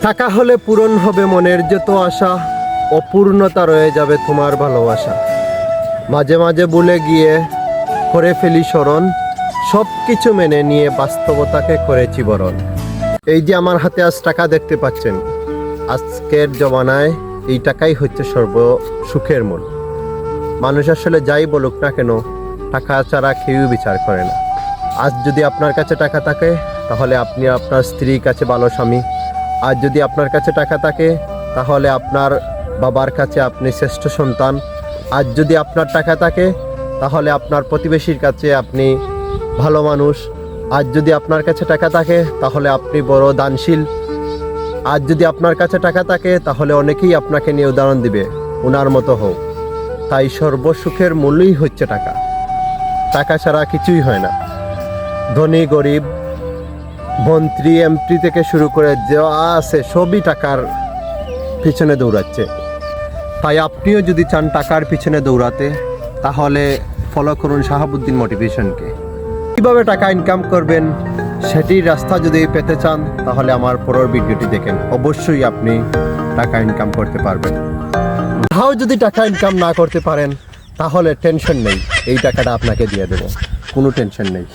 টাকা হলে পূরণ হবে মনের যত আশা, অপূর্ণতা রয়ে যাবে তোমার ভালোবাসা। মাঝে মাঝে ভুলে গিয়ে করে ফেলি স্মরণ, সব কিছু মেনে নিয়ে বাস্তবতাকে করেছি বরণ। এই যে আমার হাতে আজ টাকা দেখতে পাচ্ছেন, আজকের জমানায় এই টাকাই হচ্ছে সর্ব সুখের মূল। মানুষ আসলে যাই বলুক না কেন, টাকা ছাড়া কেউ বিচার করে না। আজ যদি আপনার কাছে টাকা থাকে তাহলে আপনি আপনার স্ত্রীর কাছে ভালো স্বামী, আর যদি আপনার কাছে টাকা থাকে তাহলে আপনার বাবার কাছে আপনি শ্রেষ্ঠ সন্তান, আর যদি আপনার টাকা থাকে তাহলে আপনার প্রতিবেশীর কাছে আপনি ভালো মানুষ, আর যদি আপনার কাছে টাকা থাকে তাহলে আপনি বড় দানশীল, আর যদি আপনার কাছে টাকা থাকে তাহলে অনেকেই আপনাকে নিয়ে উদাহরণ দিবে, ওনার মতো হোক। তাই সর্বসুখের মূলই হচ্ছে টাকা। টাকা ছাড়া কিছুই হয় না। ধনী গরিব, মন্ত্রী এমপি থেকে শুরু করে যা আছে সবই টাকার পিছনে দৌড়াচ্ছে। তাই আপনিও যদি চান টাকার পিছনে দৌড়াতে, তাহলে ফলো করুন শাহাবুদ্দিন মোটিভেশনকে। কীভাবে টাকা ইনকাম করবেন সেটির রাস্তা যদি পেতে চান তাহলে আমার পরের ভিডিওটি দেখেন, অবশ্যই আপনি টাকা ইনকাম করতে পারবেন। তাও যদি টাকা ইনকাম না করতে পারেন তাহলে টেনশন নেই, এই টাকাটা আপনাকে দিয়ে দেবো, কোনো টেনশন নেই।